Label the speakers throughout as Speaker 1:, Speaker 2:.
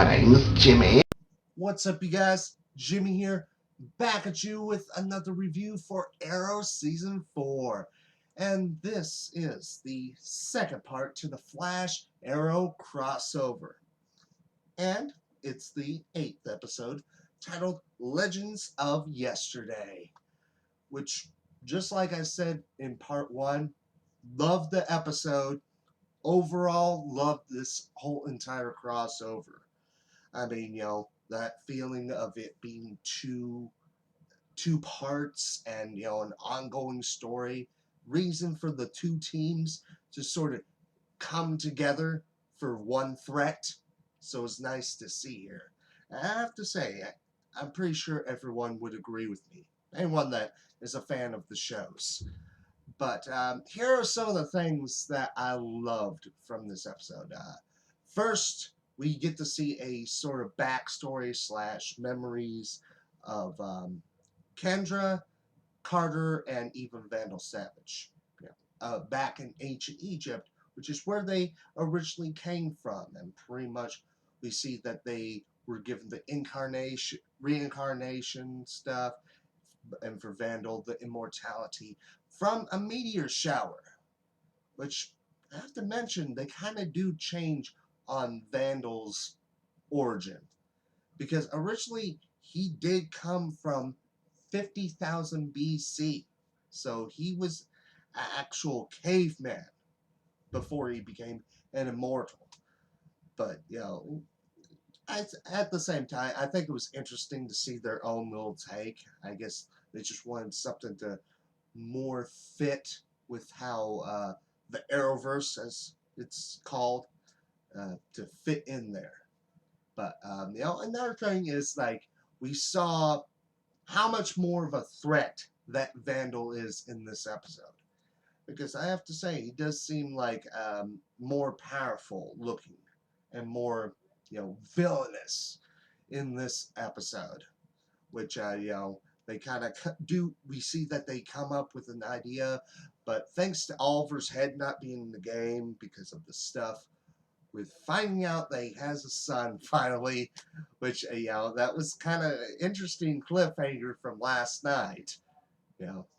Speaker 1: My name is Jimmy.
Speaker 2: What's up, you guys? Jimmy here, back at you with another review for Arrow Season 4. And this is the second part to the Flash Arrow crossover. And it's the 8th episode, titled Legends of Yesterday. Which, just like I said in part 1, loved the episode. Overall, loved this whole entire crossover. I mean, that feeling of it being two parts and, an ongoing story, reason for the two teams to sort of come together for one threat. So it's nice to see here. I have to say, I'm pretty sure everyone would agree with me. Anyone that is a fan of the shows. But here are some of the things that I loved from this episode. First, we get to see a sort of backstory / memories of Kendra, Carter, and even Vandal Savage. Back in ancient Egypt, which is where they originally came from, and pretty much we see that they were given the reincarnation stuff, and for Vandal, the immortality from a meteor shower, which I have to mention, they kind of do change on Vandal's origin. Because originally, he did come from 50,000 BC. So he was an actual caveman before he became an immortal. But, at the same time, I think it was interesting to see their own little take. I guess they just wanted something to more fit with how the Arrowverse, as it's called, to fit in there. But another thing is, like, we saw how much more of a threat that Vandal is in this episode, because I have to say he does seem like more powerful looking and more villainous in this episode, which they kind of do. We see that they come up with an idea, but thanks to Oliver's head not being in the game because of the stuff with finding out that he has a son finally, which that was kind of an interesting cliffhanger from last night,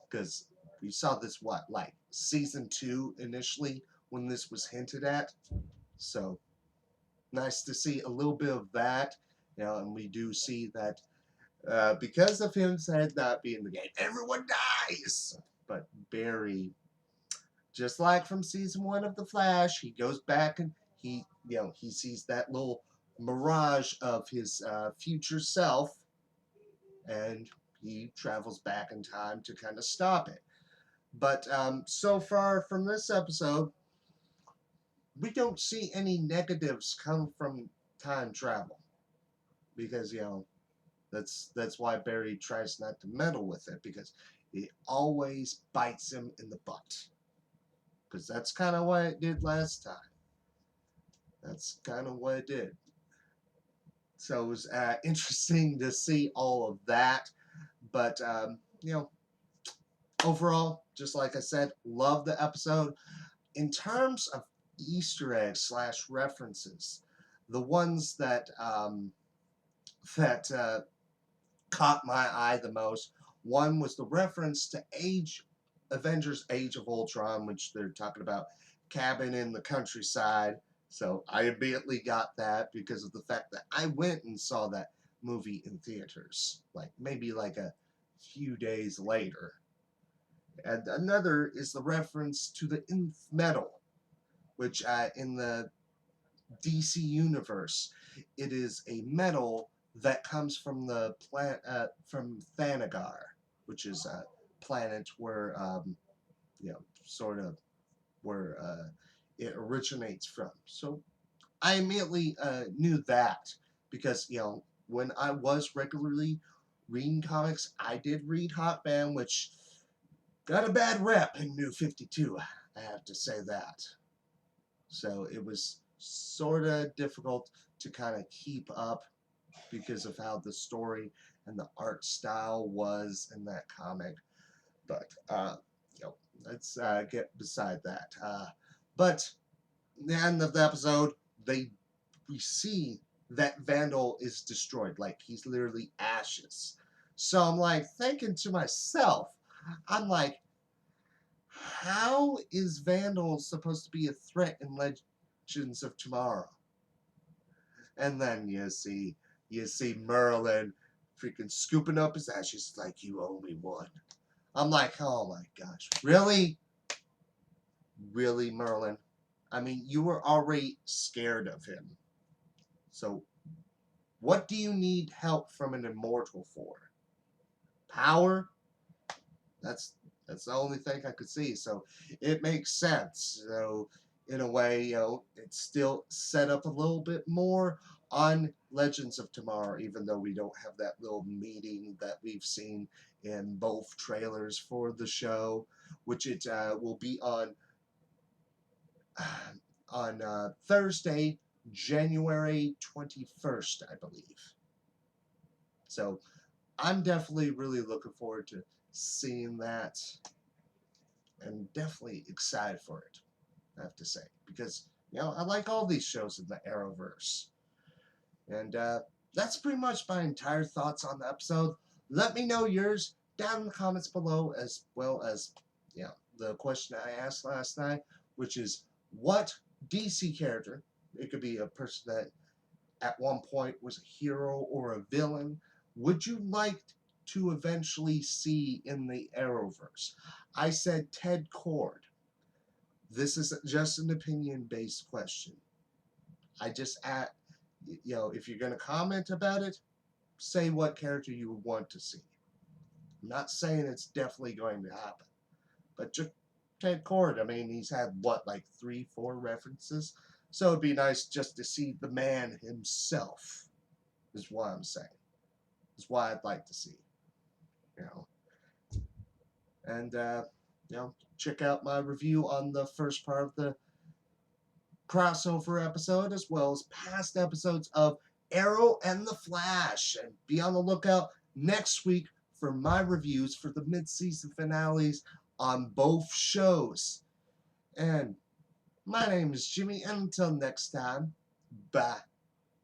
Speaker 2: because we saw this like season 2 initially when this was hinted at, so nice to see a little bit of that, and we do see that because of him said not being in the game, everyone dies. But Barry, just like from season 1 of The Flash, he goes back and he sees that little mirage of his future self, and he travels back in time to kind of stop it. But so far from this episode, we don't see any negatives come from time travel, because that's why Barry tries not to meddle with it, because it always bites him in the butt. Because that's kind of what it did last time. That's kind of what it did. So it was interesting to see all of that. But, overall, just like I said, love the episode. In terms of Easter eggs / references, the ones that caught my eye the most, one was the reference to Avengers Age of Ultron, which they're talking about cabin in the countryside. So I immediately got that because of the fact that I went and saw that movie in theaters, maybe a few days later. And another is the reference to the Nth Metal, which in the DC universe, it is a metal that comes from the planet from Thanagar, which is a planet where sort of where it originates from. So I immediately knew that, because when I was regularly reading comics, I did read Hawkman, which got a bad rep in New 52. I have to say that. So it was sort of difficult to kind of keep up because of how the story and the art style was in that comic. But let's get beside that. But the end of the episode, we see that Vandal is destroyed. Like, he's literally ashes. So I'm like thinking to myself, I'm like, how is Vandal supposed to be a threat in Legends of Tomorrow? And then you see Merlin freaking scooping up his ashes like, you owe me one. I'm like, oh my gosh, really? Really, Merlin? I mean, you were already scared of him. So what do you need help from an immortal for? Power? That's that's the only thing I could see. So it makes sense. So in a way, it's still set up a little bit more on Legends of Tomorrow, even though we don't have that little meeting that we've seen in both trailers for the show, which it will be on Thursday, January 21st, I believe. So I'm definitely really looking forward to seeing that, and definitely excited for it, I have to say, because I like all these shows in the Arrowverse. And that's pretty much my entire thoughts on the episode. Let me know yours down in the comments below, as well as the question I asked last night, which is, what DC character, it could be a person that at one point was a hero or a villain, would you like to eventually see in the Arrowverse? I said Ted Kord. This is just an opinion-based question. I just if you're going to comment about it, say what character you would want to see. I'm not saying it's definitely going to happen, but just Ted Kord, I mean, he's had what, like 3-4 references? So it'd be nice just to see the man himself, is what I'm saying. Is what I'd like to see. And check out my review on the first part of the crossover episode, as well as past episodes of Arrow and the Flash. And be on the lookout next week for my reviews for the mid-season finales on both shows. And my name is Jimmy, and until next time, bye.